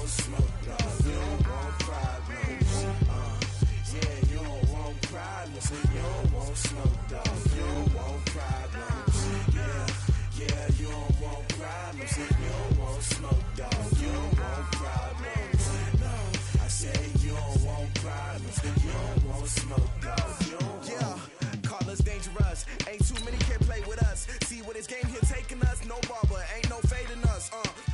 want smoke, dog. You don't want problems. Yeah, you don't want problems. You don't want smoke, dog. You don't want problems. Yeah, you don't want problems. You don't want smoke, dog. You don't want problems. No, I said you don't want problems. You don't want smoke, dog. You don't want. Call us dangerous. Ain't too many can play with us. See what this game here taking us. No barber, ain't no fading us.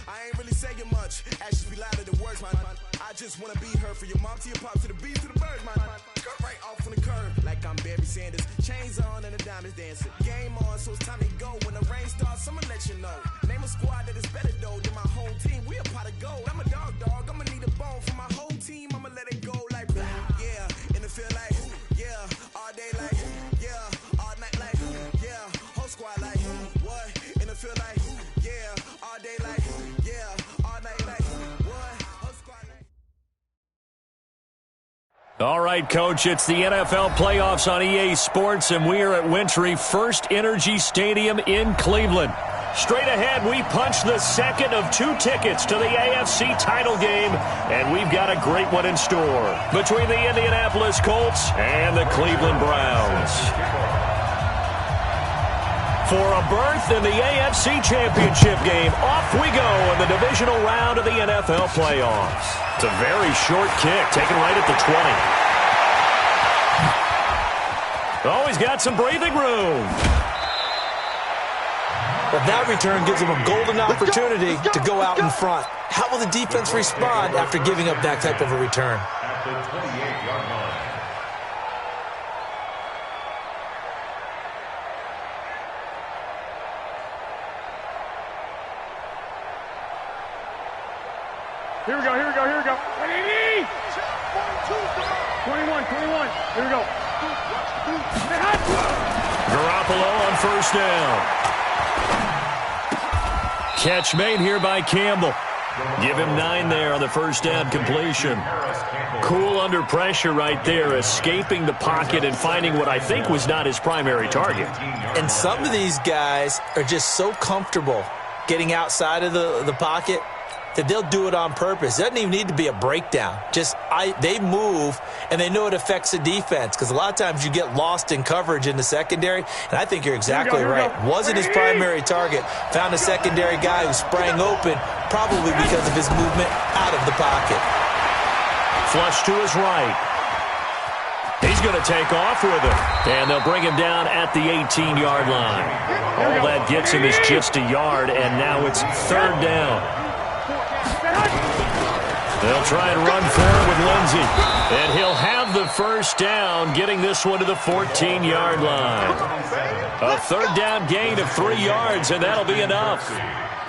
I ain't really saying much. Actions be louder than words, man. I just wanna be heard from your mom to your pop to the beat to the birds, man. Cut right off on the curb, like I'm Barry Sanders. Chains on and the diamonds dancing. Game on, so it's time to go. When the rain starts, I'ma let you know. Name a squad that is better though than my whole team. We a pot of gold. I'm a dog. I'ma need a bone for my whole team. I'ma let it go like yeah. In the field like yeah. All day like yeah. All night like yeah. Whole squad like what? In the field like yeah. All day like yeah. All night like what? Whole squad like. All right, Coach, it's the NFL playoffs on EA Sports, and we are at Wintry First Energy Stadium in Cleveland. Straight ahead, we punch the second of 2 tickets to the AFC title game, and we've got a great one in store between the Indianapolis Colts and the Cleveland Browns. For a berth in the AFC Championship game, off we go in the divisional round of the NFL playoffs. It's a very short kick, taken right at the 20. Oh, he's got some breathing room. But that return gives them a golden opportunity to go out in front. How will the defense respond after giving up that type of a return? At the 28-yard line. Here we go. 21. Here we go. Garoppolo on first down. Catch made here by Campbell. Give him 9 there on the first down completion. Cool under pressure right there, escaping the pocket and finding what I think was not his primary target. And some of these guys are just so comfortable getting outside of the pocket that they'll do it on purpose. It doesn't even need to be a breakdown. They move, and they know it affects the defense, because a lot of times you get lost in coverage in the secondary, and I think you're exactly right. Wasn't his primary target. Found a secondary guy who sprang open, probably because of his movement out of the pocket. Flush to his right. He's going to take off with it, and they'll bring him down at the 18-yard line. All that gets him is just a yard, and now it's third down. They'll try and run forward with Lindsey. And he'll have the first down, getting this one to the 14-yard line. A third down gain of 3 yards, and that'll be enough.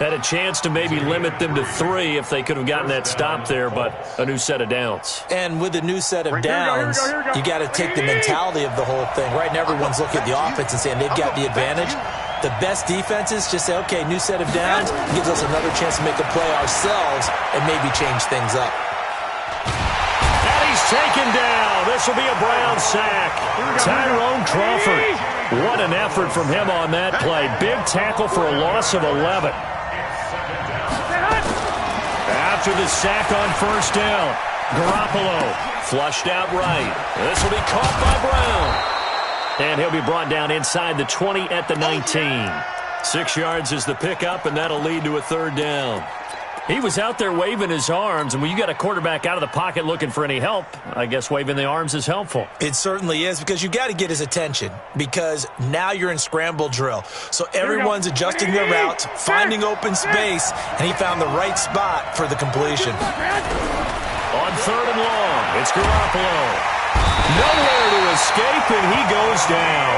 Had a chance to maybe limit them to 3 if they could have gotten that stop there, but a new set of downs. And with a new set of downs, you got to take the mentality of the whole thing. Right now, everyone's looking at the offense and saying they've got the advantage. The best defenses just say, okay, new set of downs, gives us another chance to make a play ourselves and maybe change things up. And he's taken down. This will be a Brown sack. Tyrone Crawford. What an effort from him on that play. Big tackle for a loss of 11. After the sack on first down, Garoppolo flushed out right. This will be caught by Brown. And he'll be brought down inside the 20 at the 19. 6 yards is the pickup, and that'll lead to a third down. He was out there waving his arms, and when you got a quarterback out of the pocket looking for any help, I guess waving the arms is helpful. It certainly is, because you got to get his attention, because now you're in scramble drill. So everyone's adjusting their routes, finding open space, and he found the right spot for the completion. On third and long, it's Garoppolo. Nowhere to escape, and he goes down.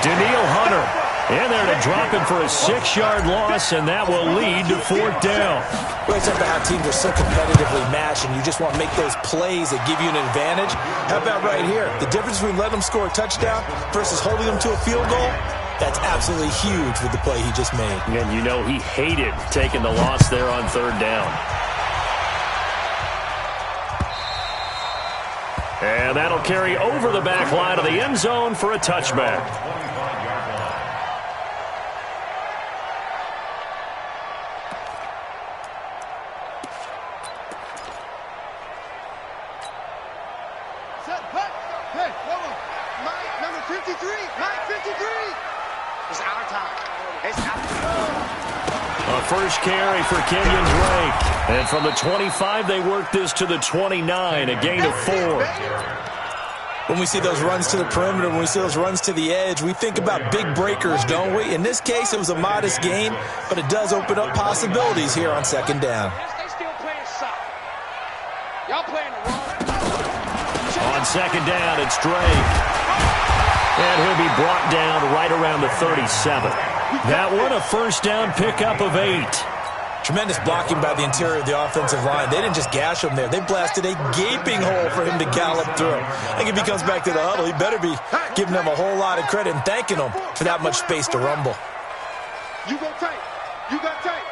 Daniil Hunter in there to drop him for a 6-yard loss, and that will lead to fourth down. Well, it's about how teams are so competitively matched, and you just want to make those plays that give you an advantage. How about right here? The difference between letting them score a touchdown versus holding them to a field goal, that's absolutely huge with the play he just made. And you know he hated taking the loss there on third down. And that'll carry over the back line of the end zone for a touchback. 53. Mike, 53. It's our time. It's our time. A first carry for Kenyon Drake. And from the 25, they work this to the 29, a gain of 4. When we see those runs to the perimeter, when we see those runs to the edge, we think about big breakers, don't we? In this case, it was a modest gain, but it does open up possibilities here on second down. They still playing soft. Y'all playing the wrong. On second down, it's Drake. And he'll be brought down right around the 37. That one, a first down pickup of 8. Tremendous blocking by the interior of the offensive line. They didn't just gash him there. They blasted a gaping hole for him to gallop through. I think if he comes back to the huddle, he better be giving them a whole lot of credit and thanking them for that much space to rumble. You go tight. You got tight.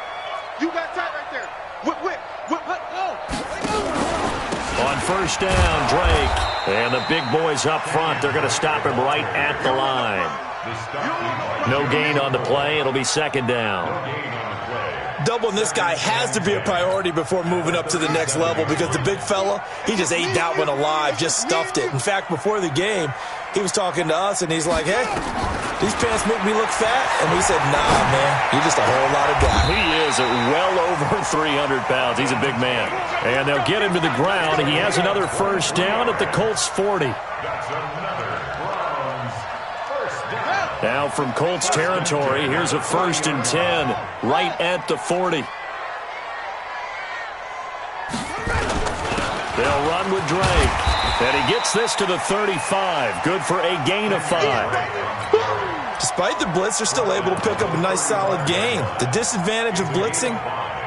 You got tight right there. Whip. Oh. On first down, Drake. And the big boys up front, they're going to stop him right at the line. No gain on the play. It'll be second down. Doubling this guy has to be a priority before moving up to the next level because the big fella, he just ate that one alive, just stuffed it. In fact, before the game, he was talking to us, and he's like, hey, these pants make me look fat. And we said, nah, man, you're just a whole lot of guy. He is at well over 300 pounds. He's a big man. And they'll get him to the ground. He has another first down at the Colts 40. Now from Colts territory, here's a 1st and 10 right at the 40. They'll run with Drake. And he gets this to the 35. Good for a gain of 5. Despite the blitz, they're still able to pick up a nice solid gain. The disadvantage of blitzing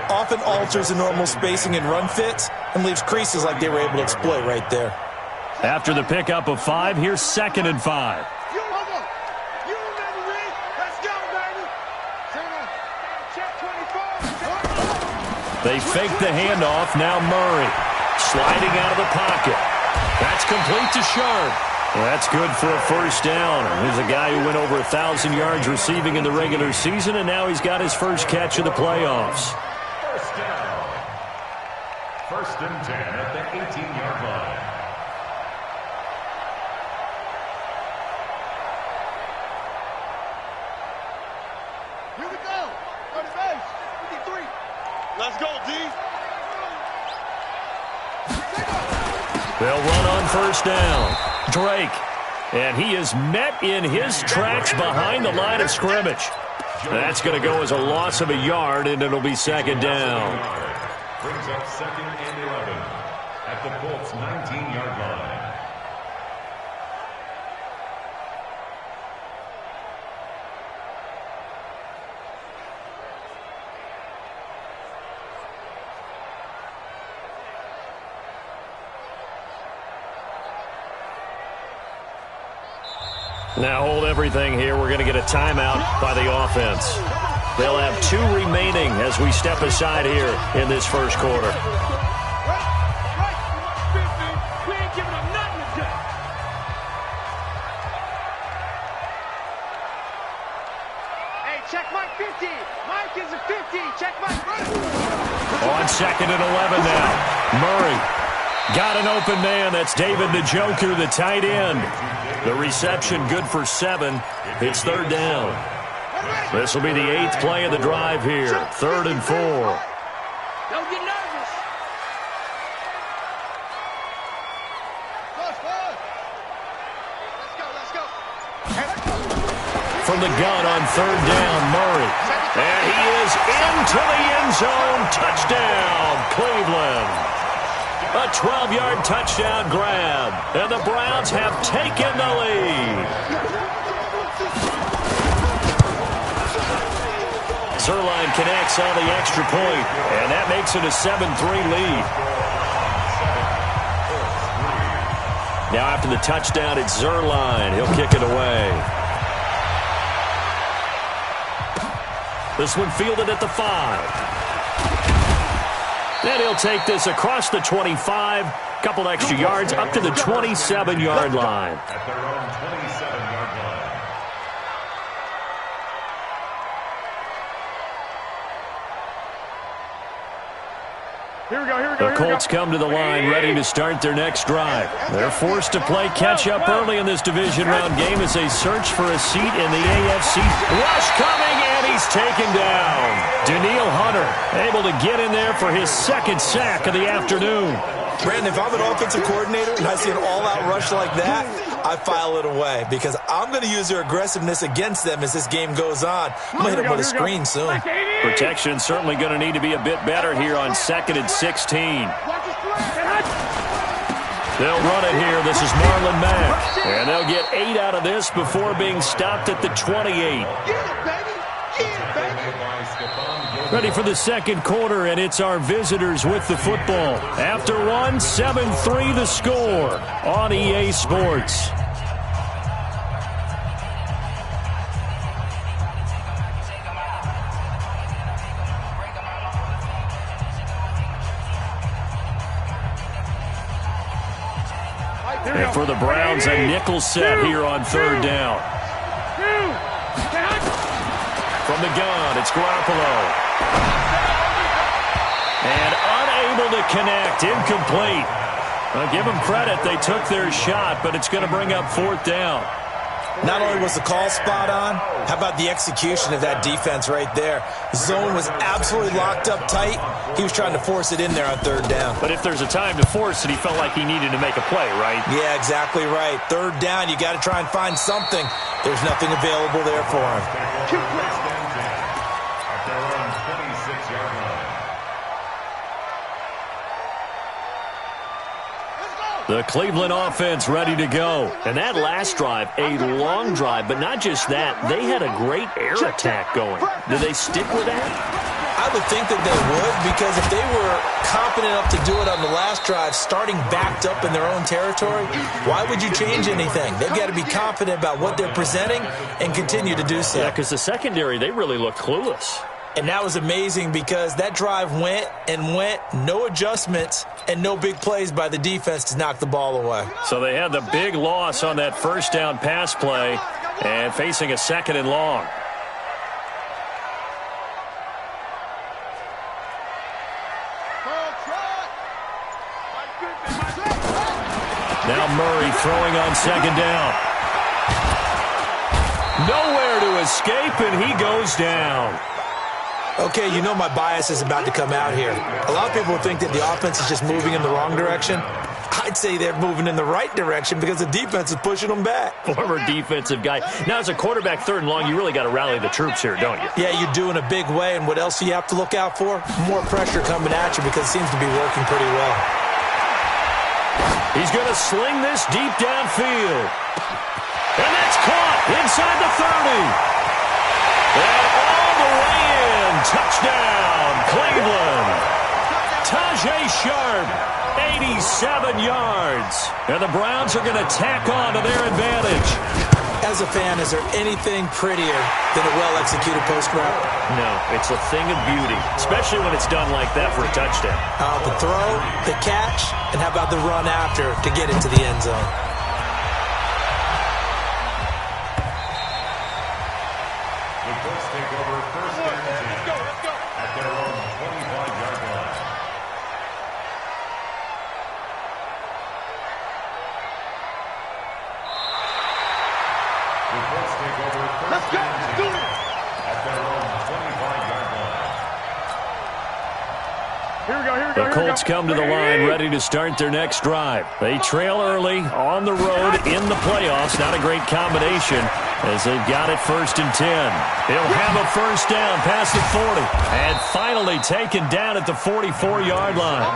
often alters the normal spacing and run fits and leaves creases like they were able to exploit right there. After the pickup of 5, here's 2nd and 5. They fake the handoff. Now Murray sliding out of the pocket. That's complete to Sharp. That's good for a first down. He's a guy who went over 1,000 yards receiving in the regular season, and now he's got his first catch of the playoffs. First down. 1st and 10 at the 18-yard line. Here we go. Go to base. 53. Let's go, D. They'll run on first down. Drake. And he is met in his tracks behind the line of scrimmage. That's going to go as a loss of a yard, and it'll be second down. Brings up 2nd and 11 at the Colts 19-yard line. Now hold everything here. We're going to get a timeout by the offense. They'll have 2 remaining as we step aside here in this first quarter. We ain't giving them nothing to do. Hey, check Mike 50. Mike is a 50. Check Mike. On 2nd and 11 now. Murray got an open man. That's David Njoku, the tight end. The reception good for 7. It's 3rd down. This will be the 8th play of the drive here. 3rd and 4. Don't get nervous. Let's go. From the gun on 3rd down, Murray. And he is into the end zone. Touchdown, Cleveland. A 12-yard touchdown grab, and the Browns have taken the lead. Zerline connects on the extra point, and that makes it a 7-3 lead. Now after the touchdown, it's Zerline. He'll kick it away. This one fielded at the 5. And he'll take this across the 25, couple extra yards, up to the 27-yard line. At their own 27-yard line. The Colts come to the line ready to start their next drive. They're forced to play catch-up early in this division round game as they search for a seat in the AFC. Rush coming, and he's taken down. Danielle Hunter able to get in there for his second sack of the afternoon. Brandon, if I'm an offensive coordinator and I see an all-out rush like that, I file it away because I'm going to use their aggressiveness against them as this game goes on. I'm going to hit them with a screen soon. Protection certainly going to need to be a bit better here on 2nd and 16. They'll run it here. This is Marlon Mack. And they'll get 8 out of this before being stopped at the 28. Ready for the second quarter, and it's our visitors with the football. After one, 7-3 the score on EA Sports. And for the Browns, a nickel set here on 3rd down. From the gun, it's Garoppolo. And unable to connect, incomplete. I'll give them credit, they took their shot, but it's going to bring up 4th down. Not only was the call spot on, how about the execution of that defense right there? Zone was absolutely locked up tight. He was trying to force it in there on 3rd down. But if there's a time to force it, he felt like he needed to make a play, right? Yeah, exactly right. 3rd down, you got to try and find something. There's nothing available there for him. The Cleveland offense ready to go. And that last drive, a long drive, but not just that. They had a great air attack going. Do they stick with that? I would think that they would, because if they were confident enough to do it on the last drive, starting backed up in their own territory, why would you change anything? They've got to be confident about what they're presenting and continue to do so. Yeah, because the secondary, they really looked clueless. And that was amazing because that drive went and went, no adjustments, and no big plays by the defense to knock the ball away. So they had the big loss on that 1st down pass play and facing a 2nd and long. Now Murray throwing on 2nd down. Nowhere to escape, and he goes down. Okay, you know my bias is about to come out here. A lot of people think that the offense is just moving in the wrong direction. I'd say they're moving in the right direction because the defense is pushing them back. Former defensive guy. Now, as a quarterback 3rd and long, you really got to rally the troops here, don't you? Yeah, you do in a big way. And what else do you have to look out for? More pressure coming at you because it seems to be working pretty well. He's going to sling this deep downfield. And that's caught inside the 30. And all the way in. Touchdown, Cleveland. Tajay Sharp, 87 yards. And the Browns are going to tack on to their advantage. As a fan, is there anything prettier than a well-executed post route? No, it's a thing of beauty, especially when it's done like that for a touchdown. The throw, the catch, and how about the run after to get into the end zone? The Colts take over 1st and 10 at their own 25-yard line. The Colts take over 1st and 10 at their own 25-yard line. The Colts come to the line ready to start their next drive. They trail early on the road in the playoffs. Not a great combination as they've got it 1st and 10. They'll have a 1st down past the 40. And finally taken down at the 44-yard line.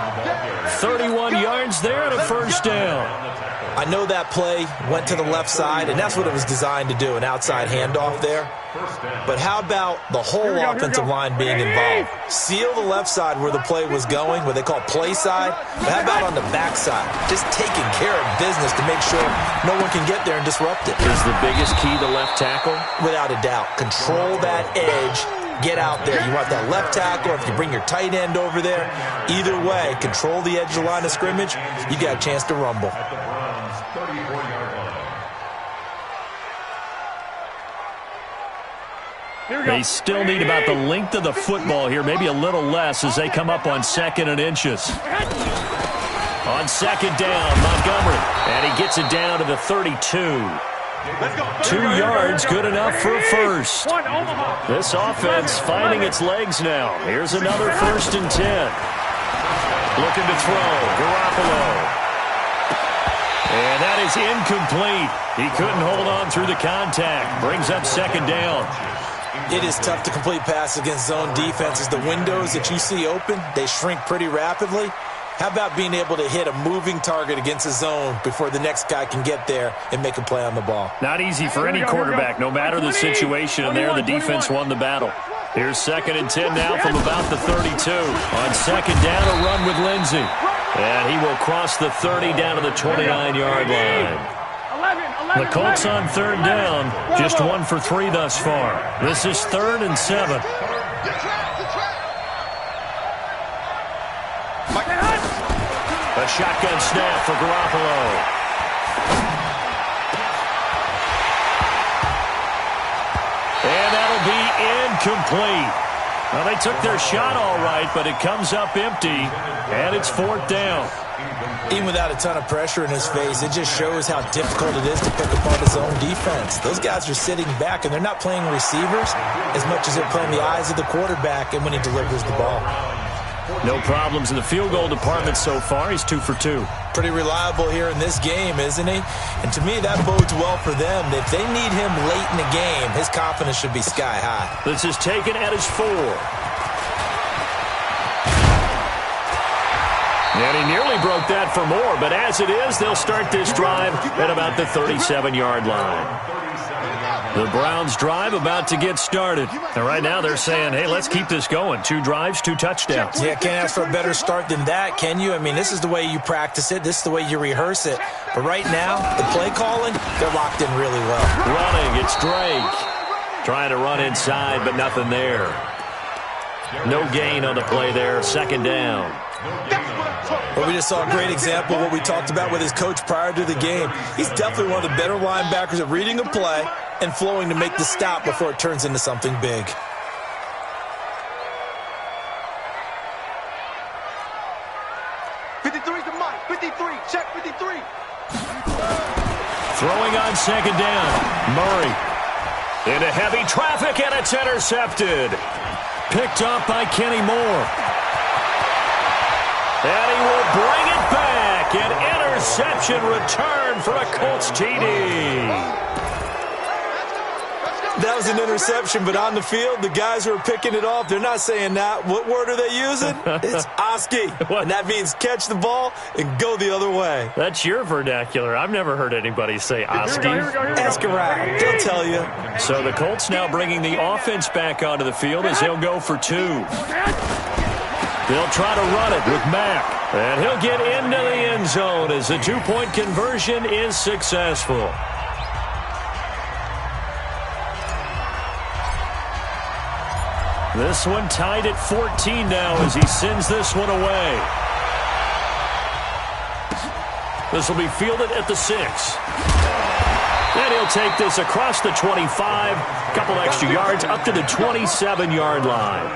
31 yards there and a 1st down. I know that play went to the left side, and that's what it was designed to do, an outside handoff there. But how about the whole offensive line being involved? Seal the left side where the play was going, what they call play side. But how about on the back side? Just taking care of business to make sure no one can get there and disrupt it. Is the biggest key the left tackle? Without a doubt. Control that edge. Get out there. You want that left tackle, or if you bring your tight end over there, either way, control the edge of the line of scrimmage, you got a chance to rumble. At the Browns' 34-yard line. They still need about the length of the football here, maybe a little less as they come up on 2nd and inches. On 2nd down, Montgomery, and he gets it down to the 32. 2 yards, good enough for a first. This offense finding its legs now. Here's another 1st and 10. Looking to throw, Garoppolo. And that is incomplete. He couldn't hold on through the contact. Brings up 2nd down. It is tough to complete passes against zone defenses. The windows that you see open, they shrink pretty rapidly. How about being able to hit a moving target against a zone before the next guy can get there and make a play on the ball? Not easy for any quarterback, no matter the situation. And there, the defense won the battle. Here's 2nd and 10 now from about the 32. On 2nd down, a run with Lindsey. And he will cross the 30 down to the 29-yard line. The Colts on 3rd down, just 1 for 3 thus far. This is 3rd and 7. A shotgun snap for Garoppolo. And that'll be incomplete. Well, they took their shot all right, but it comes up empty, and it's 4th down. Even without a ton of pressure in his face, it just shows how difficult it is to pick apart his own defense. Those guys are sitting back, and they're not playing receivers as much as they're playing the eyes of the quarterback and when he delivers the ball. No problems in the field goal department so far. He's 2 for 2. Pretty reliable here in this game, isn't he? And to me, that bodes well for them. If they need him late in the game, his confidence should be sky high. This is taken at his 4. And he nearly broke that for more, but as it is, they'll start this drive at about the 37-yard line. The Browns drive about to get started. And right now they're saying, hey, let's keep this going. 2 drives, 2 touchdowns. Yeah, can't ask for a better start than that, can you? I mean, this is the way you practice it. This is the way you rehearse it. But right now, the play calling, they're locked in really well. Running, it's Drake. Trying to run inside, but nothing there. No gain on the play there. 2nd down. Well, we just saw a great example of what we talked about with his coach prior to the game. He's definitely one of the better linebackers at reading a play and flowing to make the stop before it turns into something big. Check 53. Throwing on 2nd down. Murray into heavy traffic, and it's intercepted. Picked up by Kenny Moore. And he will bring it back. An interception return for a Colts TD. That was an interception, but on the field, the guys who are picking it off, they're not saying that. What word are they using? It's Oski. And that means catch the ball and go the other way. That's your vernacular. I've never heard anybody say Oski. Ask around. They'll tell you. So the Colts now bringing the offense back onto the field as he'll go for 2. They'll try to run it with Mack. And he'll get into the end zone as the 2-point conversion is successful. This one tied at 14 now as he sends this one away. This will be fielded at the 6. And he'll take this across the 25. Couple extra yards up to the 27-yard line.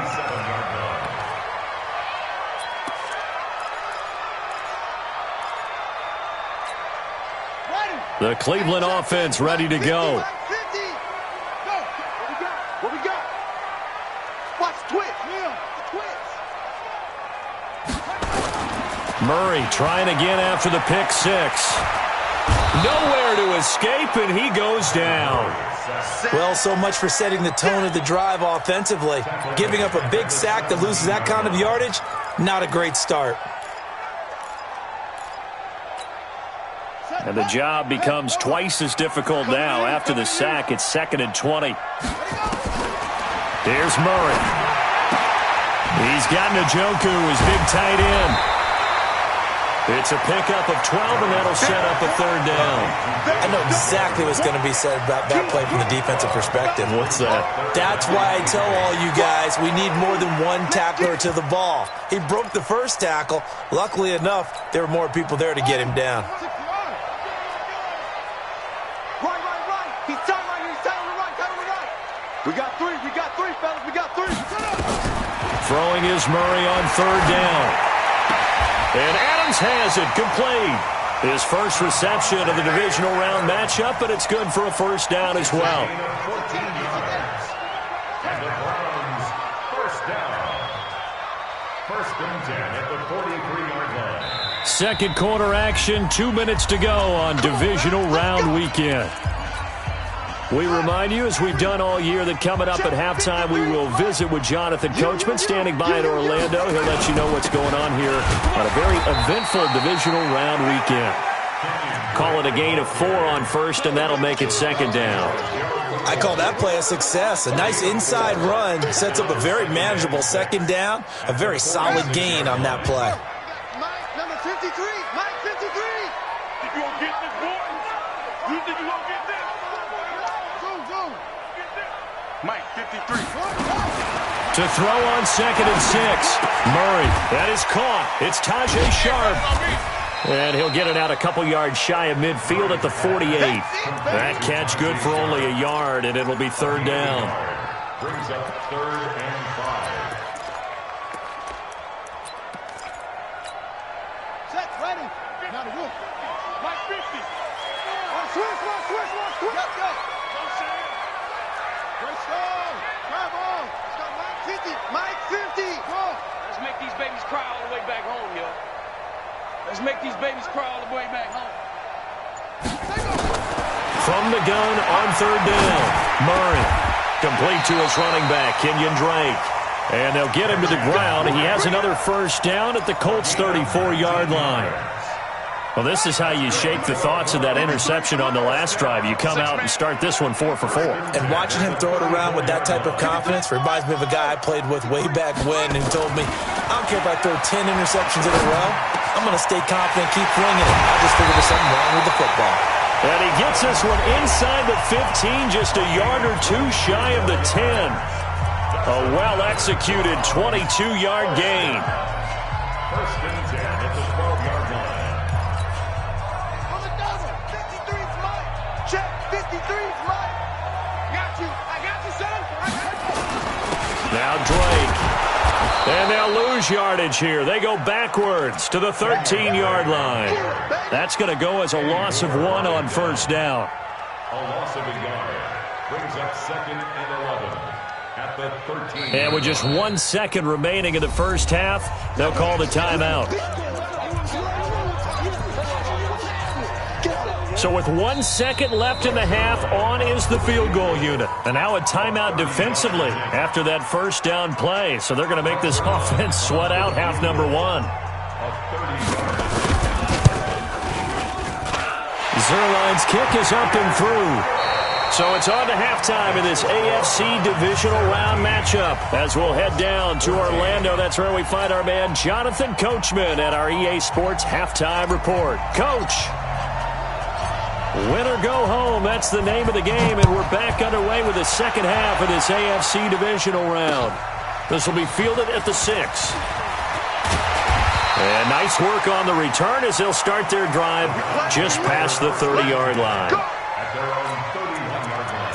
The Cleveland offense ready to go. What we got? Watch twitch. Murray trying again after the pick 6. Nowhere to escape, and he goes down. Well, so much for setting the tone of the drive offensively. Giving up a big sack that loses that kind of yardage, not a great start. And the job becomes twice as difficult now. After the sack, it's 2nd and 20. Here's Murray. He's got Njoku, his big tight end. It's a pickup of 12, and that'll set up a 3rd down. I know exactly what's going to be said about that play from the defensive perspective. What's that? That's why I tell all you guys we need more than one tackler to the ball. He broke the first tackle. Luckily enough, there were more people there to get him down. Right. He's tight right here. He's tight on the right. We got 3. Throwing is Murray on third down. And Adams has it, complete. His first reception of the divisional round matchup, but it's good for a first down as well. 14 yards. And the Browns, first down. First and 10 at the 43-yard line. Second quarter action, 2 minutes to go on divisional round weekend. We remind you, as we've done all year, that coming up at halftime, we will visit with Jonathan Coachman, standing by in Orlando. He'll let you know what's going on here on a very eventful divisional round weekend. Call it a gain of 4 on first, and that'll make it second down. I call that play a success. A nice inside run sets up a very manageable second down. A very solid gain on that play. Mike, number 53. Mike, 53. You gonna get this, boy? You think you gonna get this? Go. Mike, 53. To throw on second and 6. Murray, that is caught. It's Tajay Sharp. And he'll get it out a couple yards shy of midfield at the 48. That catch good for only a yard, and it'll be third down. Brings up third and 5. Set, ready. Now the roof. Mike, 50. Switch. Go. Great stone. Drive on. Let's go, Mike 50. Mike 50. Go. Let's make these babies cry all the way back home, yo. Let's make these babies cry all the way back home. From the gun on third down, Murray. Complete to his running back, Kenyon Drake. And they'll get him to the ground. He has another first down at the Colts' 34-yard line. Well, this is how you shake the thoughts of that interception on the last drive. You come out and start this one 4 for 4. And watching him throw it around with that type of confidence reminds me of a guy I played with way back when who told me, I don't care if I throw 10 interceptions in a row, I'm going to stay confident, keep flinging it. I just figured there's something wrong with the football. And he gets this one inside the 15, just a yard or two shy of the 10. A well-executed 22-yard gain. First and 10 at the 12-yard line. On the double. 53's Mike. Check. 53's Mike. Got you. I got you, son. Now Drake. And they'll lose yardage here. They go backwards to the 13-yard line. That's going to go as a loss of 1 on first down. A loss of a yard. Brings up second and 11 at the 13. And with just 1 second remaining in the first half, they'll call the timeout. So with 1 second left in the half, on is the field goal unit. And now a timeout defensively after that first down play. So they're going to make this offense sweat out half number 1. Zerline's kick is up and through. So it's on to halftime in this AFC divisional round matchup. As we'll head down to Orlando, that's where we find our man Jonathan Coachman at our EA Sports Halftime Report. Coach. Win or go home, that's the name of the game, and we're back underway with the second half of this AFC divisional round. This will be fielded at the 6. And nice work on the return as they'll start their drive just past the 30-yard line. At their own 31-yard line.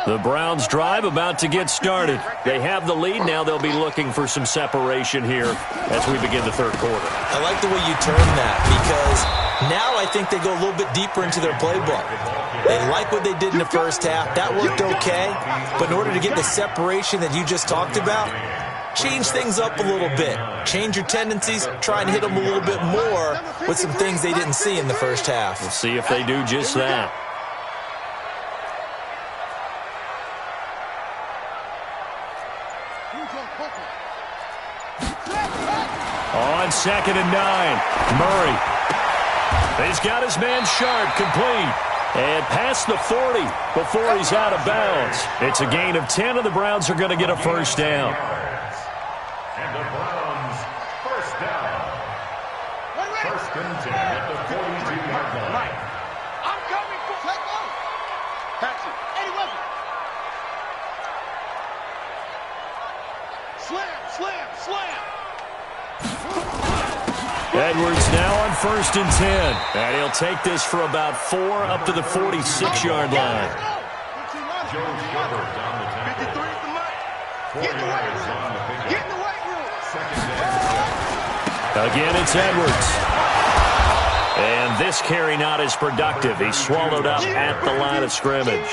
The Browns drive about to get started. They have the lead. Now they'll be looking for some separation here as we begin the third quarter. I like the way you term that because now I think they go a little bit deeper into their playbook. They like what they did in the first half. That worked okay. But in order to get the separation that you just talked about, change things up a little bit. Change your tendencies. Try and hit them a little bit more with some things they didn't see in the first half. We'll see if they do just that. On second and 9, Murray. He's got his man Sharp complete. And past the 40 before he's out of bounds. It's a gain of 10, and the Browns are going to get a first down. And the Browns, first down. First and 10 at the 42-yard line. I'm coming for take off. Pass it. Eddie Weber. Edwards now on 1st and 10. And he'll take this for about 4 up to the 46-yard line. Joe Schubert down the tackle. 4 yards on the pickup. Get in the weight room. Second down. Again, it's Edwards. And this carry not as productive. He's swallowed up at the line of scrimmage.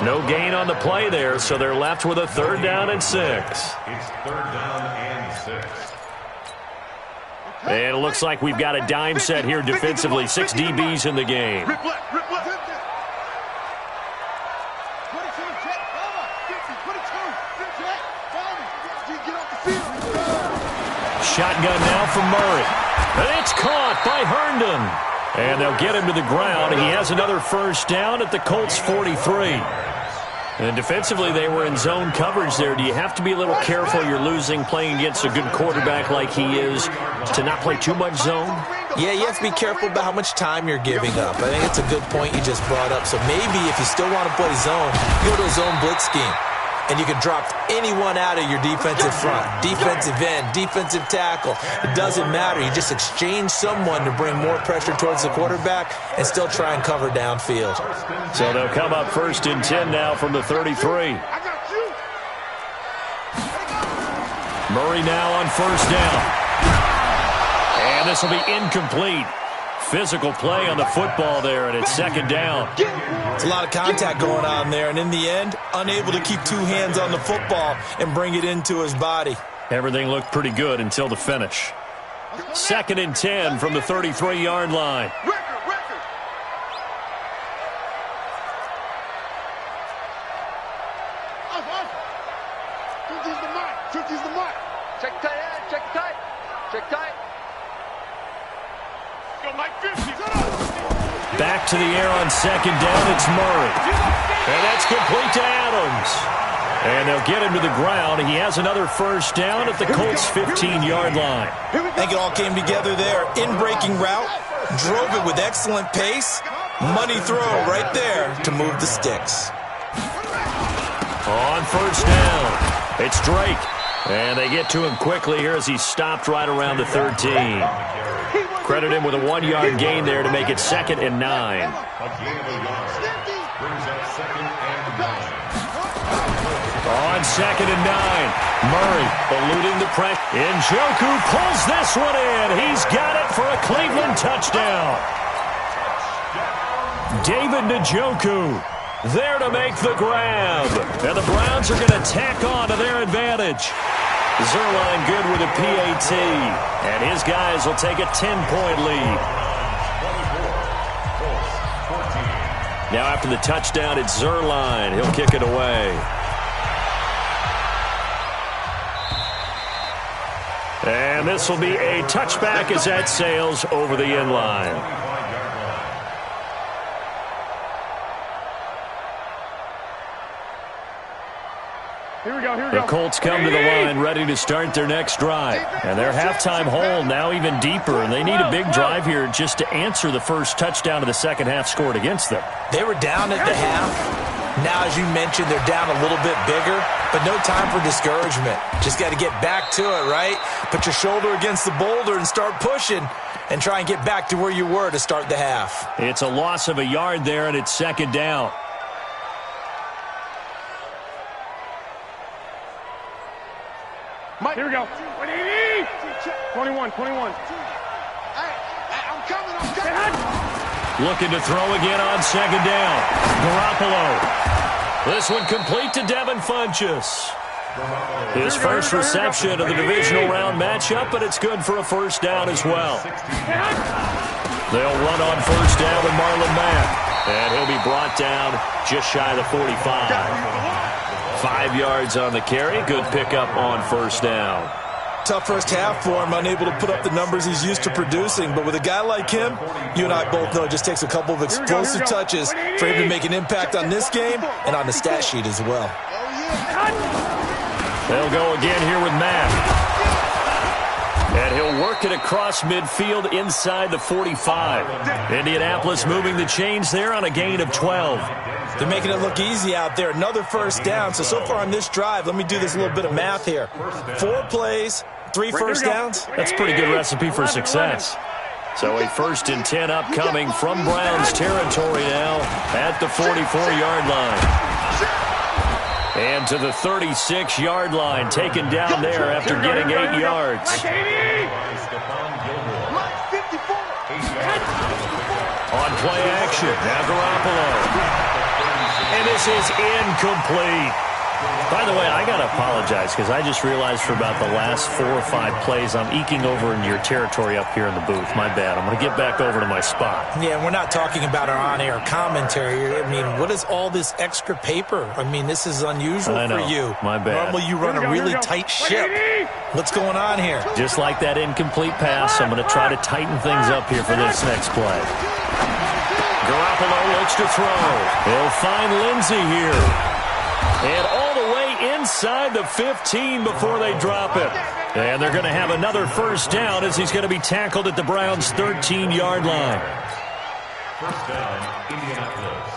No gain on the play there, so they're left with a 3rd down and 6. It's 3rd down and 6. And it looks like we've got a dime set here defensively. 6 DBs in the game. Rip left, rip left. 22, check, cover. 50, 22, check, cover. Get off the field. Shotgun now from Murray. And it's caught by Herndon. And they'll get him to the ground. He has another 1st down at the Colts 43. And defensively, they were in zone coverage there. Do you have to be a little careful? You're losing playing against a good quarterback like he is to not play too much zone? Yeah, you have to be careful about how much time you're giving up. I think it's a good point you just brought up. So maybe if you still want to play zone, you go to a zone blitz scheme. And you can drop anyone out of your defensive front, defensive end, defensive tackle. It doesn't matter. You just exchange someone to bring more pressure towards the quarterback and still try and cover downfield. So they'll come up 1st and 10 now from the 33. Murray now on 1st down. And this will be incomplete. Physical play on the football there, and it's 2nd down. It's a lot of contact going on there, and in the end, unable to keep 2 hands on the football and bring it into his body. Everything looked pretty good until the finish. 2nd and 10 from the 33-yard line. Record. 50's the mark. Check tight, check tight. Check tight. Go, Mike, 50. Back to the air on 2nd down, it's Murray. And that's complete to Adams. And they'll get him to the ground. He has another 1st down at the Colts 15-yard line. I think it all came together there. In-breaking route, drove it with excellent pace. Money throw right there to move the sticks. On 1st down, it's Drake. And they get to him quickly here as he stopped right around the 13. Credit him with a 1-yard gain there to make it 2nd and 9. A gain of a yard. Brings up 2nd and 9. On 2nd and 9, Murray eluding the pressure. Njoku pulls this one in. He's got it for a Cleveland touchdown. David Njoku there to make the grab. And the Browns are going to tack on to their advantage. Zerline good with a PAT. And his guys will take a 10-point lead. Now after the touchdown, it's Zerline. He'll kick it away. And this will be a touchback as that sails over the end line. Here we go. The Colts come to the line ready to start their next drive. And their halftime hole now even deeper. And they need a big drive here just to answer the first touchdown of the second half scored against them. They were down at the half. Now, as you mentioned, they're down a little bit bigger, but no time for discouragement. Just got to get back to it, right? Put your shoulder against the boulder and start pushing and try and get back to where you were to start the half. It's a loss of a yard there, and it's 2nd down. Mike, here we go. 21. I'm coming. Looking to throw again on 2nd down. Garoppolo. This one complete to Devin Funchess. His first reception of the divisional round matchup, but it's good for a 1st down as well. They'll run on 1st down with Marlon Mack. And he'll be brought down just shy of the 45. 5 yards on the carry. Good pickup on 1st down. Tough first half for him, unable to put up the numbers he's used to producing. But with a guy like him, you and I both know it just takes a couple of explosive touches for him to make an impact on this game and on the stat sheet as well. They'll go again here with Matt. And he'll work it across midfield inside the 45. Indianapolis moving the chains there on a gain of 12. They're making it look easy out there. Another 1st down. So far on this drive, let me do this little bit of math here. 4 plays, 3 first downs? That's a pretty good recipe for success. So a 1st and 10 upcoming from Browns territory now at the 44-yard line. And to the 36-yard line, taken down there after getting 8 yards. On play action, now Garoppolo. And this is incomplete. By the way, I got to apologize because I just realized for about the last 4 or 5 plays, I'm eking over into your territory up here in the booth. My bad. I'm going to get back over to my spot. Yeah, we're not talking about our on-air commentary. I mean, what is all this extra paper? I mean, this is unusual for you. My bad. Normally you run a really tight ship. What's going on here? Just like that incomplete pass, I'm going to try to tighten things up here for this next play. Garoppolo looks to throw. He'll find Lindsey here. And all the way inside the 15 before they drop it. And they're going to have another 1st down as he's going to be tackled at the Browns' 13-yard line. 1st down, Indianapolis.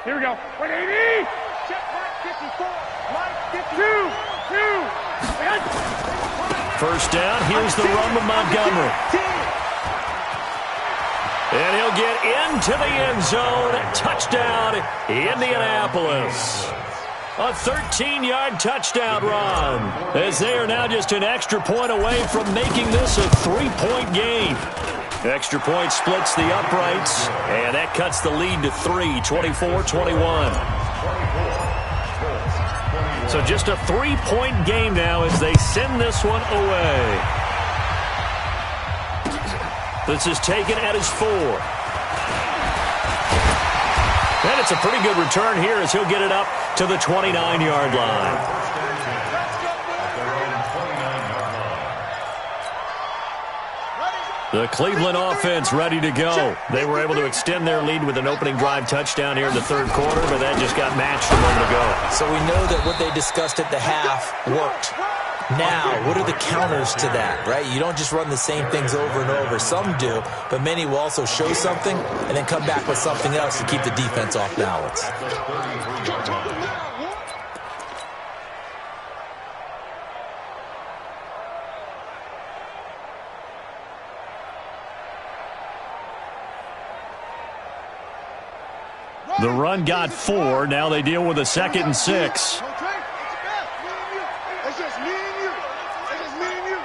Here we go. 180. Check Mike 54. Mike 52. 1st down. Here's the run with Montgomery. And he'll get into the end zone. Touchdown, Indianapolis. A 13-yard touchdown run, as they are now just an extra point away from making this a 3-point game. Extra point splits the uprights, and that cuts the lead to 3, 24-21. So just a 3-point game now as they send this one away. This is taken at his 4. And it's a pretty good return here as he'll get it up to the 29-yard line. The Cleveland offense ready to go. They were able to extend their lead with an opening drive touchdown here in the 3rd quarter, but that just got matched a moment ago. So we know that what they discussed at the half worked. Now, what are the counters to that, right? You don't just run the same things over and over. Some do, but many will also show something and then come back with something else to keep the defense off balance. The run got 4. Now they deal with a 2nd and 6. It's just me and you. It's just me and you.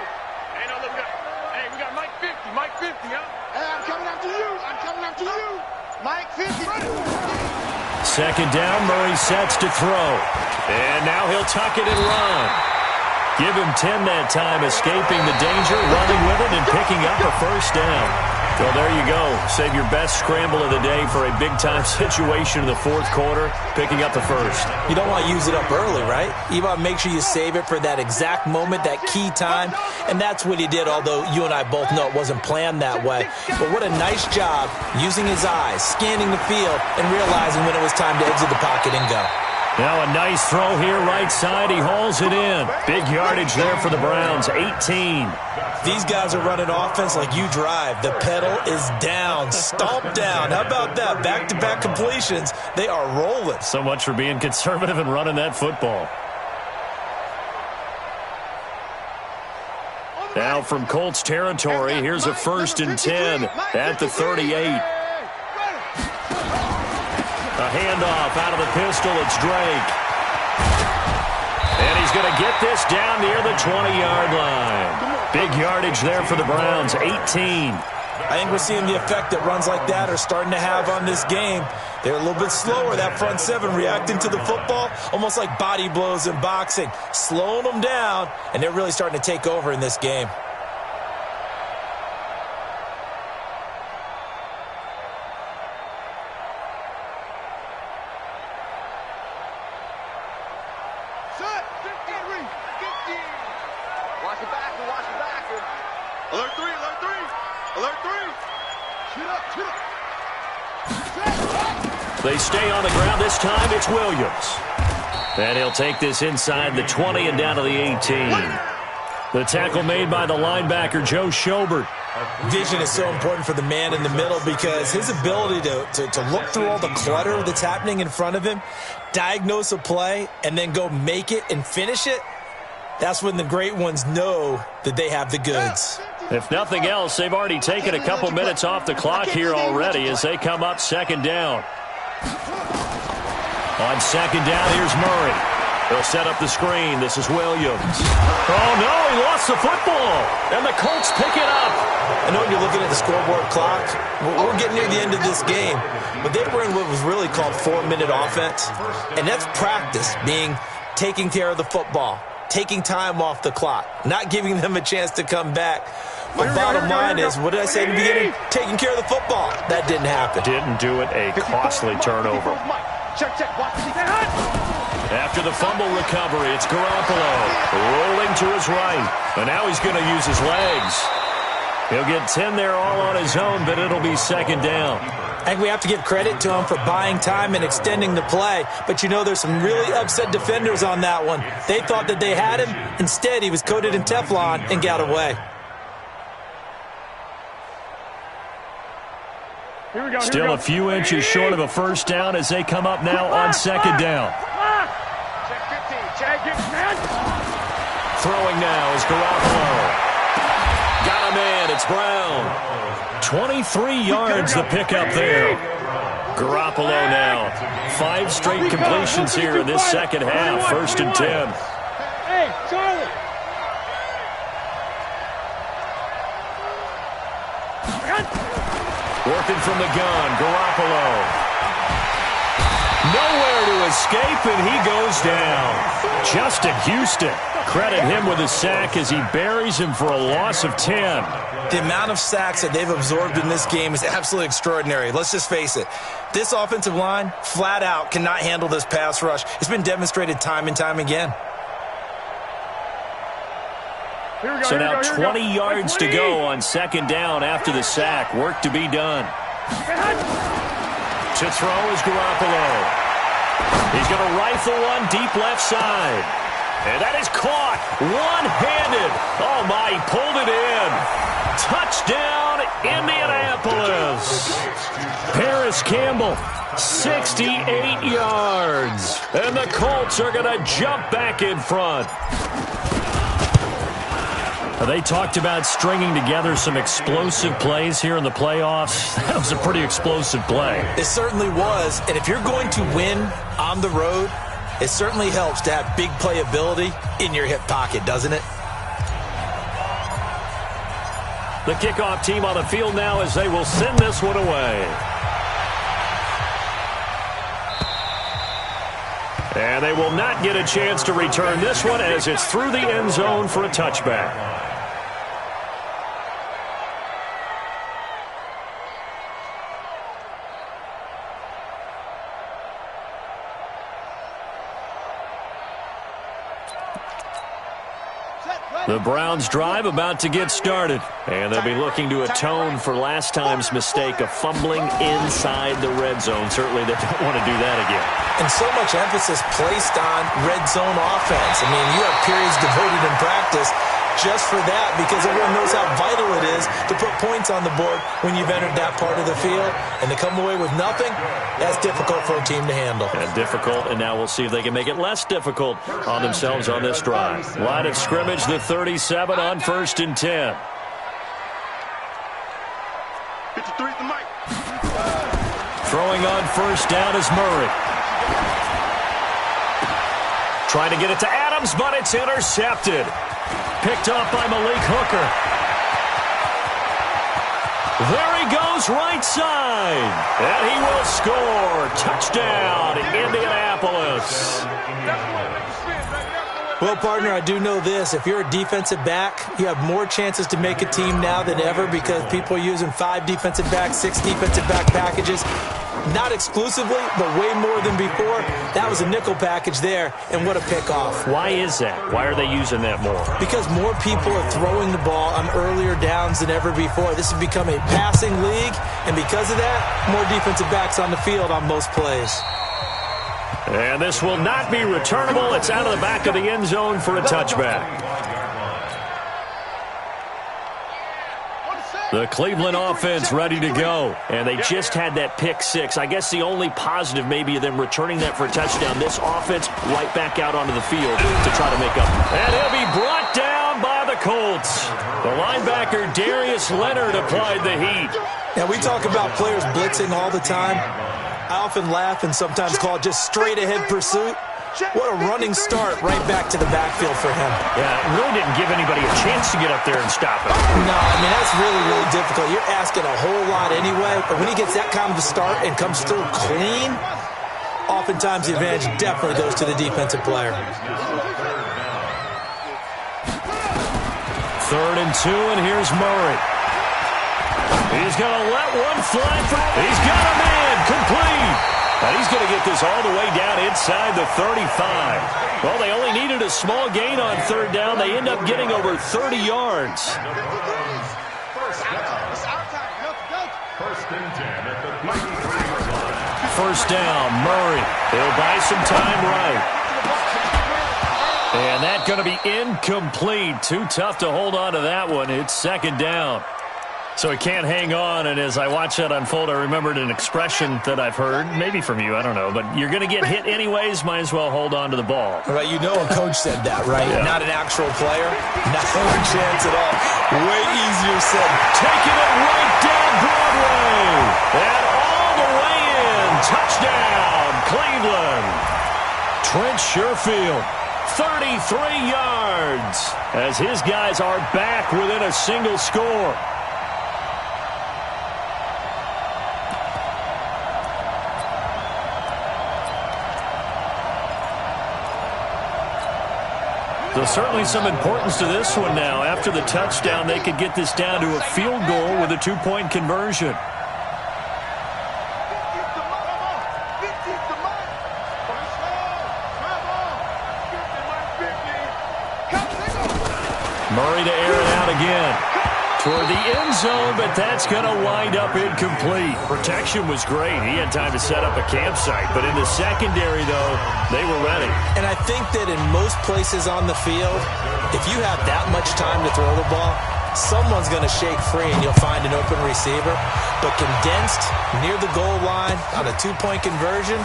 Hey, no, look, we got Mike 50. Mike 50, huh? Hey, I'm coming after you. I'm coming after you. Mike 50. 2nd down, Murray sets to throw. And now he'll tuck it and run. Give him 10 that time, escaping the danger, running with it, and picking up a 1st down. Well, there you go. Save your best scramble of the day for a big-time situation in the 4th quarter, picking up the 1st. You don't want to use it up early, right? You want to make sure you save it for that exact moment, that key time, and that's what he did, although you and I both know it wasn't planned that way. But what a nice job using his eyes, scanning the field, and realizing when it was time to exit the pocket and go. Now a nice throw here, right side. He hauls it in. Big yardage there for the Browns, 18. These guys are running offense like you drive. The pedal is down, stomp down. How about that? Back-to-back completions. They are rolling. So much for being conservative and running that football. Now from Colts territory, here's a 1st and 10 at the 38. A handoff out of the pistol. It's Drake. And he's going to get this down near the 20-yard line. Big yardage there for the Browns, 18. I think we're seeing the effect that runs like that are starting to have on this game. They're a little bit slower, that front 7, reacting to the football, almost like body blows in boxing, slowing them down, and they're really starting to take over in this game. They stay on the ground. This time it's Williams. And he'll take this inside the 20 and down to the 18. The tackle made by the linebacker, Joe Schobert. Vision is so important for the man in the middle because his ability to look through all the clutter that's happening in front of him, diagnose a play, and then go make it and finish it, that's when the great ones know that they have the goods. If nothing else, they've already taken a couple minutes off the clock here already as they come up second down. On second down, here's Murray. They'll set up the screen. This is Williams. Oh, no, he lost the football. And the Colts pick it up. I know you're looking at the scoreboard clock. We're getting near the end of this game. But they were in what was really called 4-minute offense. And that's practice, being taking care of the football, taking time off the clock, not giving them a chance to come back. But bottom line is, what did I say in the beginning? Taking care of the football. That didn't happen. Didn't do it. A costly turnover. Check. Watch the After the fumble recovery, it's Garoppolo rolling to his right. And now he's going to use his legs. He'll get 10 there all on his own, but it'll be second down. I think we have to give credit to him for buying time and extending the play. But, you know, there's some really upset defenders on that one. They thought that they had him. Instead, he was coated in Teflon and got away. Still a few inches short of a first down as they come up now on second down. Throwing now is Garoppolo. Got him in. It's Brown. 23 yards the pickup there. Garoppolo now. 5 straight completions here in this second half. First and 10. Hey, Charlie. Working from the gun, Garoppolo. Nowhere to escape, and he goes down. Justin Houston, credit him with a sack as he buries him for a loss of 10. The amount of sacks that they've absorbed in this game is absolutely extraordinary. Let's just face it. This offensive line, flat out, cannot handle this pass rush. It's been demonstrated time and time again. So now 20 yards to go on second down after the sack. Work to be done. To throw is Garoppolo. He's going to rifle one deep left side. And that is caught one-handed. Oh, my, he pulled it in. Touchdown, Indianapolis. Paris Campbell, 68 yards. And the Colts are going to jump back in front. They talked about stringing together some explosive plays here in the playoffs. That was a pretty explosive play. It certainly was. And if you're going to win on the road, it certainly helps to have big playability in your hip pocket, doesn't it? The kickoff team on the field now as they will send this one away. And they will not get a chance to return this one as it's through the end zone for a touchback. The Browns drive about to get started, and they'll be looking to atone for last time's mistake of fumbling inside the red zone. Certainly they don't want to do that again. And so much emphasis placed on red zone offense. I mean, you have periods devoted in practice just for that because everyone knows how vital it is to put points on the board when you've entered that part of the field. And to come away with nothing, that's difficult for a team to handle. And difficult, and now we'll see if they can make it less difficult on themselves on this drive. Line of scrimmage, the 37 on first and 10. 53 at the mic. Throwing on first down is Murray. Trying to get it to Adams, but it's intercepted. Picked up by Malik Hooker. There he goes, right side. And he will score. Touchdown, Indianapolis. Well, partner, I do know this. If you're a defensive back, you have more chances to make a team now than ever because people are using 5 defensive backs, 6 defensive back packages. Not exclusively, but way more than before. That was a nickel package there, and what a pickoff. Why is that? Why are they using that more? Because more people are throwing the ball on earlier downs than ever before. This has become a passing league, and because of that, more defensive backs on the field on most plays. And this will not be returnable. It's out of the back of the end zone for a touchback. The Cleveland offense ready to go. And they just had that pick six. I guess the only positive maybe of them returning that for a touchdown. This offense right back out onto the field to try to make up. And he'll be brought down by the Colts. The linebacker Darius Leonard applied the heat. Yeah, we talk about players blitzing all the time. I often laugh and sometimes call it just straight-ahead pursuit. What a running start right back to the backfield for him. Yeah, it really didn't give anybody a chance to get up there and stop it. No, I mean, that's really, really difficult. You're asking a whole lot anyway, but when he gets that kind of a start and comes through clean, oftentimes the advantage definitely goes to the defensive player. 3rd and 2, and here's Murray. He's going to let one fly. He's got him in, complete. And he's going to get this all the way down inside the 35. Well, they only needed a small gain on 3rd down. They end up getting over 30 yards. First down, Murray. He'll buy some time right. And that's going to be incomplete. Too tough to hold on to that one. It's 2nd down. So he can't hang on, and as I watch that unfold, I remembered an expression that I've heard, maybe from you, I don't know, but you're going to get hit anyways, might as well hold on to the ball. Right, you know a coach said that, right? Yeah. Not an actual player. Not a chance at all. Way easier said. Taking it right down Broadway. And all the way in. Touchdown, Cleveland. Trent Sherfield, 33 yards, as his guys are back within a single score. So certainly some importance to this one now. After the touchdown, they could get this down to a field goal with a 2-point conversion. Murray to air it out again. Toward the end zone, but that's going to wind up incomplete. Protection was great. He had time to set up a campsite. But in the secondary, though, they were ready. And I think that in most places on the field, if you have that much time to throw the ball, someone's going to shake free and you'll find an open receiver. But condensed, near the goal line, on a 2-point conversion,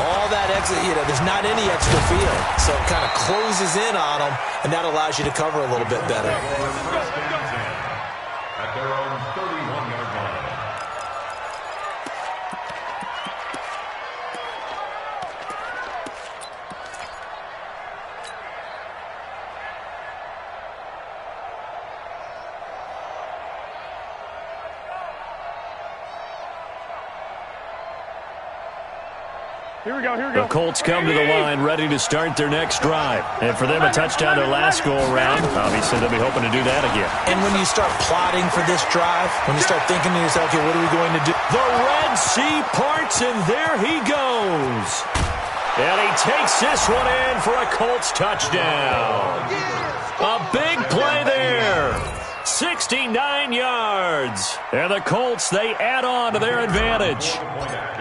all that exit, there's not any extra field. So it kind of closes in on them, and that allows you to cover a little bit better. At their own 31-yard line. Here we go, here we go. The Colts come to the line ready to start their next drive. And for them, a touchdown their last go-around. Obviously, they'll be hoping to do that again. And when you start plotting for this drive, when you start thinking to yourself, okay, what are we going to do? The Red Sea parts, and there he goes. And he takes this one in for a Colts touchdown. A big play there. 69 yards. And the Colts, they add on to their advantage.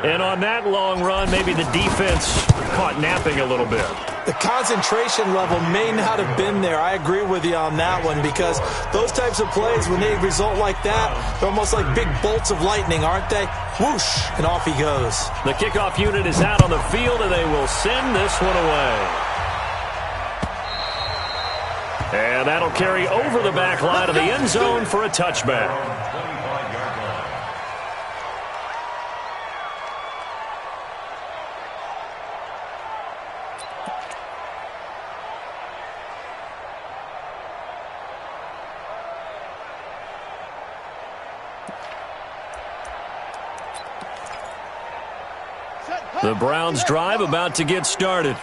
And on that long run, maybe the defense caught napping a little bit. The concentration level may not have been there. I agree with you on that one, because those types of plays, when they result like that, they're almost like big bolts of lightning, aren't they? Whoosh, and off he goes. The kickoff unit is out on the field, and they will send this one away. And that'll carry over the back line of the end zone for a touchback. The Browns' drive about to get started.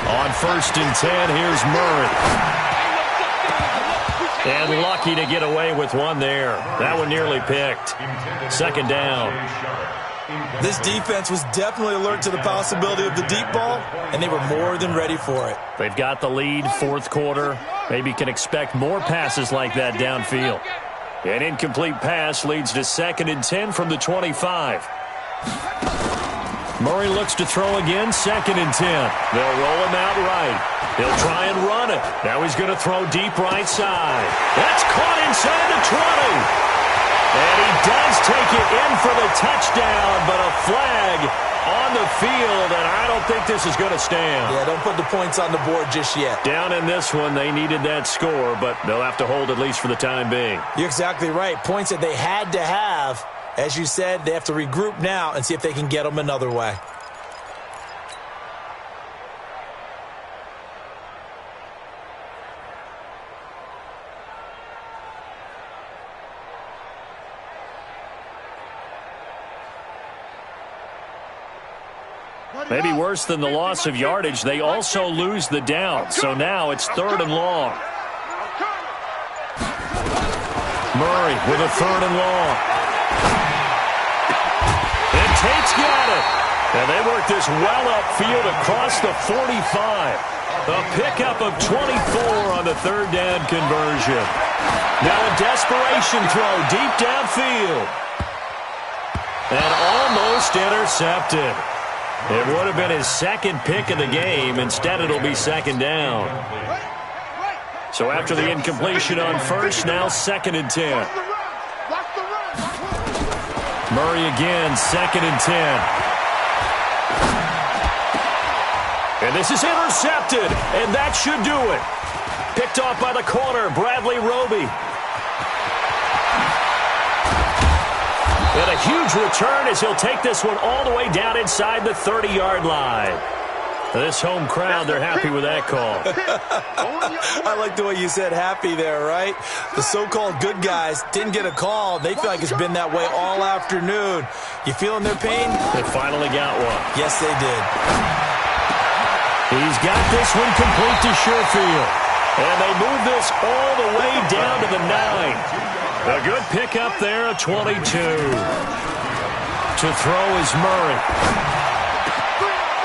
On 1st and 10, here's Murray. And lucky to get away with one there. That one nearly picked. 2nd down. This defense was definitely alert to the possibility of the deep ball, and they were more than ready for it. They've got the lead, 4th quarter. Maybe can expect more passes like that downfield. An incomplete pass leads to 2nd and 10 from the 25. Murray looks to throw again, 2nd and 10. They'll roll him out right. He'll try and run it. Now he's going to throw deep right side. That's caught inside the 20. And he does take it in for the touchdown, but a flag on the field, and I don't think this is going to stand. Yeah, don't put the points on the board just yet. Down in this one, they needed that score, but they'll have to hold at least for the time being. You're exactly right. Points that they had to have. As you said, they have to regroup now and see if they can get them another way. Maybe worse than the loss of yardage, they also lose the down. So now it's 3rd and long. Murray with a 3rd and long. And Tate's got it. And they work this well upfield across the 45. A pickup of 24 on the 3rd down conversion. Now a desperation throw deep downfield. And almost intercepted. It would have been his 2nd pick of the game. Instead, it'll be 2nd down. So after the incompletion on 1st, now 2nd and 10. Murray again, 2nd and 10. And this is intercepted, and that should do it. Picked off by the corner, Bradley Roby. And a huge return as he'll take this one all the way down inside the 30-yard line. This home crowd, they're happy with that call. I like the way you said happy there, right? The so-called good guys didn't get a call. They feel like it's been that way all afternoon. You feeling their pain? They finally got one. Yes, they did. He's got this one complete to Sherfield. And they move this all the way down to the 9. A good pickup there, a 22. To throw is Murray.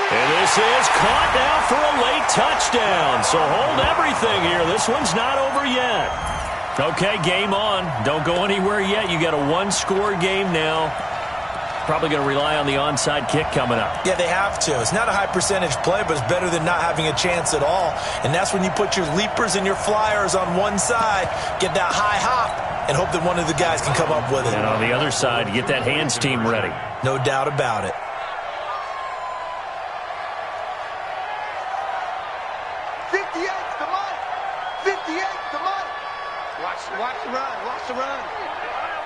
And this is caught now for a late touchdown. So hold everything here. This one's not over yet. Okay, game on. Don't go anywhere yet. You got a 1-score game now. Probably going to rely on the onside kick coming up. Yeah, they have to. It's not a high percentage play, but it's better than not having a chance at all. And that's when you put your leapers and your flyers on one side, get that high hop, and hope that one of the guys can come up with it. And on the other side, get that hands team ready. No doubt about it. Watch the run. Watch the run.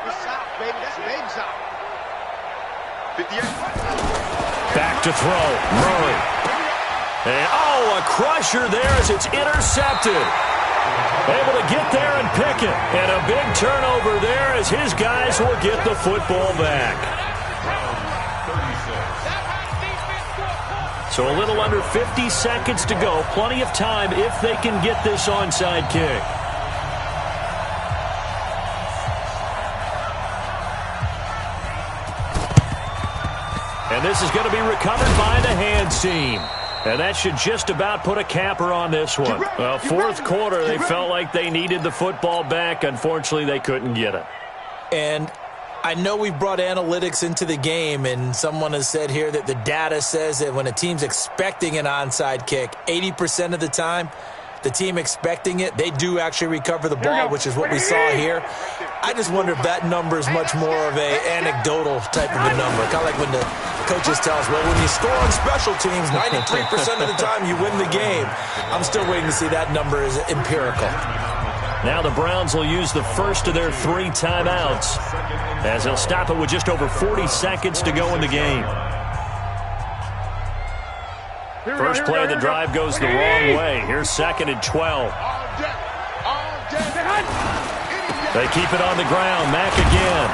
It's south, baby. That's baby south. 58. Back to throw. Murray. And, a crusher there as it's intercepted. Able to get there and pick it. And a big turnover there as his guys will get the football back. So a little under 50 seconds to go. Plenty of time if they can get this onside kick. And this is going to be recovered by the hands team. And that should just about put a capper on this one. Well, fourth quarter, they felt like they needed the football back. Unfortunately, they couldn't get it. And I know we brought analytics into the game, and someone has said here that the data says that when a team's expecting an onside kick, 80% of the time, the team expecting it, they do actually recover the ball, which is what we saw here. I just wonder if that number is much more of a anecdotal type of a number. Kind of like when the coaches tell us, well, when you score on special teams, 93% of the time you win the game. I'm still waiting to see that number is empirical. Now the Browns will use the first of their 3 timeouts as they'll stop it with just over 40 seconds to go in the game. First play of the drive goes the wrong way. Here's 2nd and 12. They keep it on the ground. Mack again.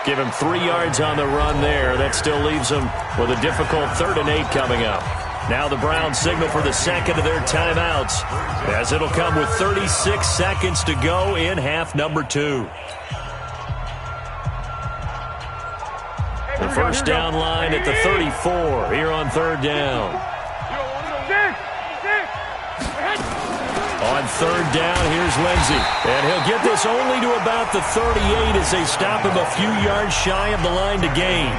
Give him 3 yards on the run there. That still leaves them with a difficult 3rd and 8 coming up. Now the Browns signal for the second of their timeouts as it'll come with 36 seconds to go in half number 2. The first down line at the 34 here on 3rd down. On 3rd down, here's Lindsey. And he'll get this only to about the 38 as they stop him a few yards shy of the line to gain.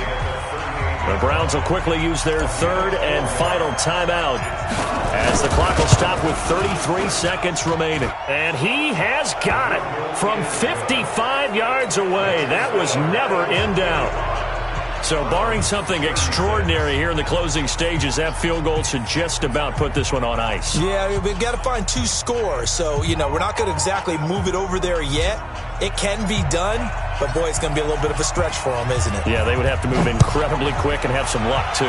The Browns will quickly use their third and final timeout as the clock will stop with 33 seconds remaining. And he has got it from 55 yards away. That was never in doubt. So barring something extraordinary here in the closing stages, that field goal should just about put this one on ice. Yeah, we've got to find 2 scores. So, we're not going to exactly move it over there yet. It can be done, but, boy, it's going to be a little bit of a stretch for them, isn't it? Yeah, they would have to move incredibly quick and have some luck, too.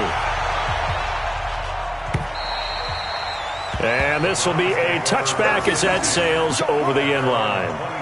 And this will be a touchback as that sails over the end line.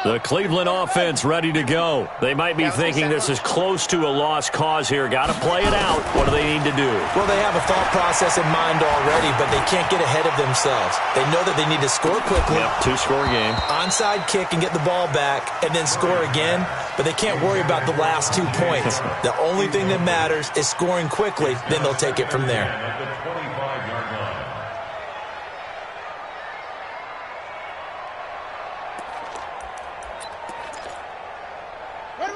The Cleveland offense ready to go. They might be thinking this is close to a lost cause here. Got to play it out. What do they need to do? Well, they have a thought process in mind already, but they can't get ahead of themselves. They know that they need to score quickly. Yep, 2-score game. Onside kick and get the ball back and then score again, but they can't worry about the last 2 points. The only thing that matters is scoring quickly, then they'll take it from there.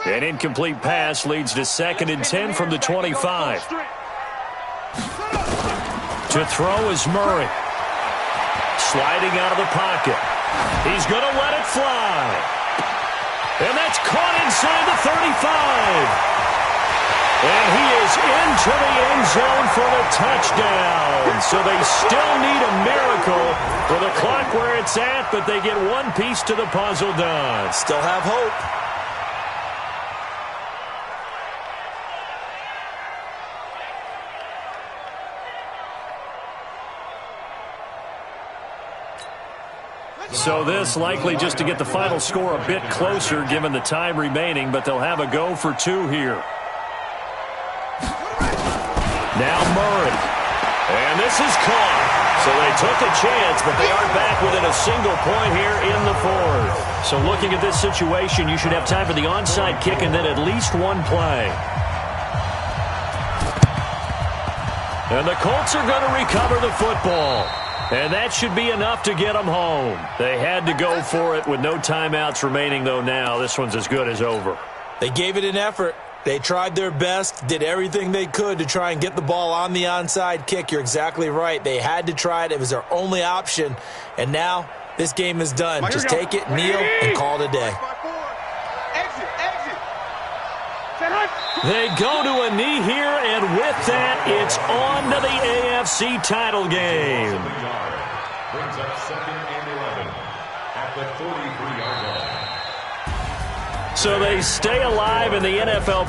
An incomplete pass leads to 2nd and 10 from the 25. To throw is Murray. Sliding out of the pocket. He's going to let it fly. And that's caught inside the 35. And he is into the end zone for the touchdown. So they still need a miracle for the clock where it's at, but they get one piece to the puzzle done. Still have hope. So this likely just to get the final score a bit closer given the time remaining, but they'll have a go for 2 here. Now Murray. And this is caught. So they took a chance, but they are back within a single point here in the 4th. So looking at this situation, you should have time for the onside kick and then at least one play. And the Colts are going to recover the football. And that should be enough to get them home. They had to go for it with no timeouts remaining, though now. This one's as good as over. They gave it an effort. They tried their best, did everything they could to try and get the ball on the onside kick. You're exactly right. They had to try it. It was their only option. And now this game is done. Just take it, kneel, and call it a day. They go to a knee here, and with that, it's on to the AFC title game. Brings up 2nd and 11 at the 43-yard line. So they stay alive in the NFL.